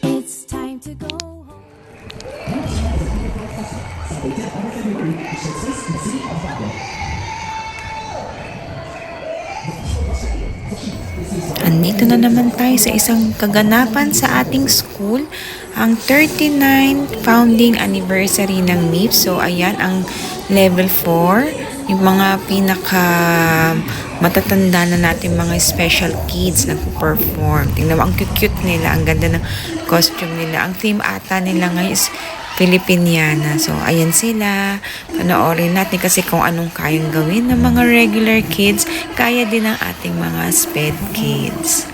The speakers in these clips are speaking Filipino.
It's time to go home. Andito na naman tayo sa isang kaganapan sa ating school, ang 39th founding anniversary ng MIP. So, ayan ang level 4, yung mga pinaka matatanda na natin mga special kids na perform. Tingnan mo, ang cute nila, ang ganda ng costume nila. Ang theme ata nila ngayon is Filipiniana. So, ayan sila. Panoorin natin kasi kung anong kayang gawin ng mga regular kids, kaya din ng ating mga SPED kids.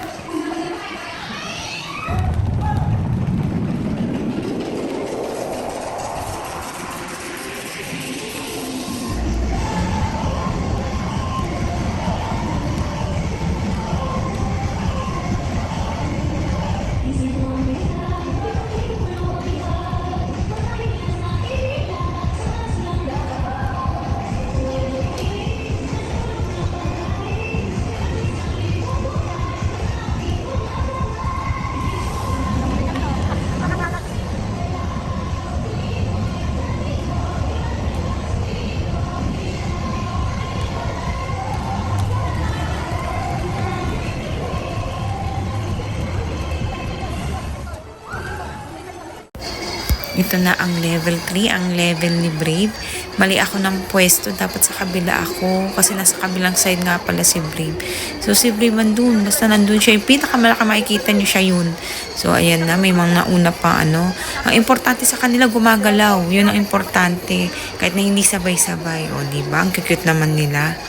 Ito na ang level 3, ang level ni Brave. Mali ako ng pwesto, dapat sa kabila ako kasi nasa kabilang side nga pala si Brave. So si Brave nandun, basta nandun siya, yung pinakamalaki makikita niyo siya yun. So ayan na, may mga nauna pa ano. Ang importante sa kanila gumagalaw, yun ang importante. Kahit na hindi sabay-sabay, o diba? Ang cute naman nila.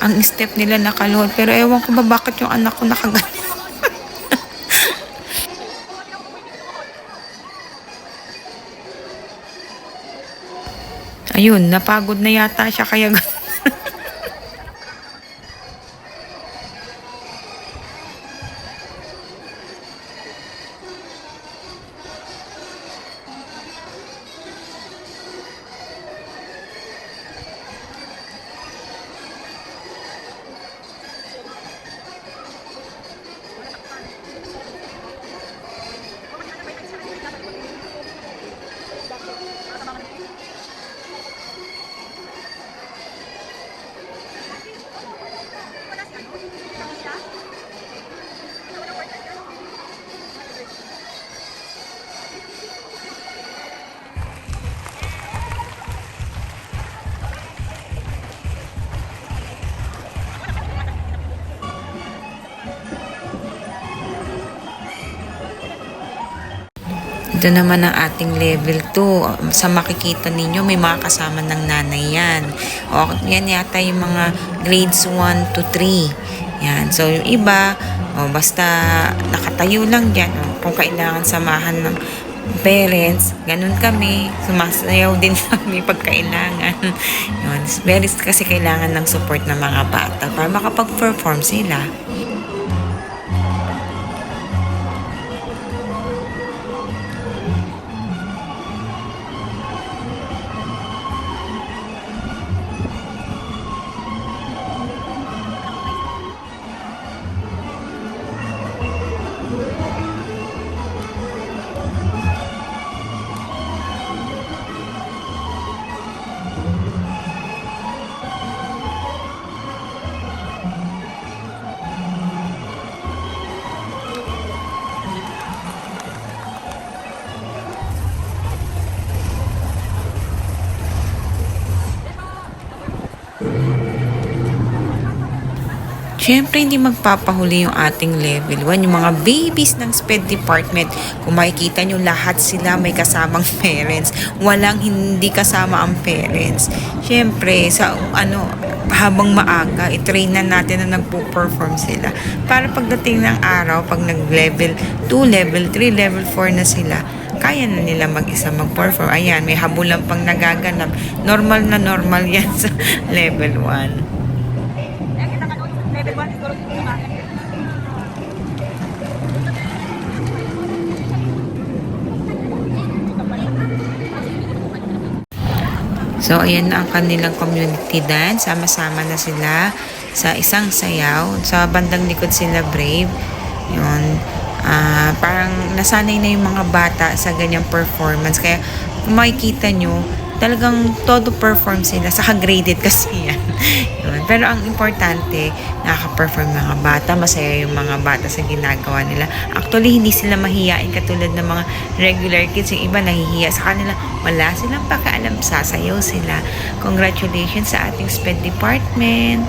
Ang step nila nakaluhod. Pero ewan ko ba bakit yung anak ko nakaganyan. Ayun, napagod na yata siya kaya Ito naman ang ating level 2. Sa makikita ninyo, may mga kasama ng nanay yan. O, yan yata yung mga grades 1 to 3. Yan. So, yung iba, basta nakatayo lang dyan. Kung kailangan samahan ng parents, ganun kami. Sumasayaw din kami pag kailangan. Yun. Very kasi kailangan ng support ng mga bata para makapag-perform sila. Siyempre, hindi magpapahuli yung ating level 1. Yung mga babies ng SPED department, kung makikita nyo, lahat sila may kasamang parents. Walang hindi kasama ang parents. Siyempre, habang maaga, i-train na natin na nagpo-perform sila. Para pagdating ng araw, pag nag-level 2, level 3, level 4 na sila, kaya na nila mag-isa mag-perform. Ayan, may habulan pang nagaganap. Normal na normal yan sa level 1. So, ayan na ang kanilang community dance. Sama-sama na sila sa isang sayaw. Sa bandang likod sila Brave. Yun. Parang nasanay na yung mga bata sa ganyang performance. Kaya, kung makikita nyo, talagang todo perform sila. Saka graded kasi yan. Yun. Pero ang importante, nakaka-perform mga bata. Masaya yung mga bata sa ginagawa nila. Actually, hindi sila mahiyain katulad ng mga regular kids. Yung iba nahihiya sa kanila. Wala silang pakialam. Sasayaw sila. Congratulations sa ating SPED department.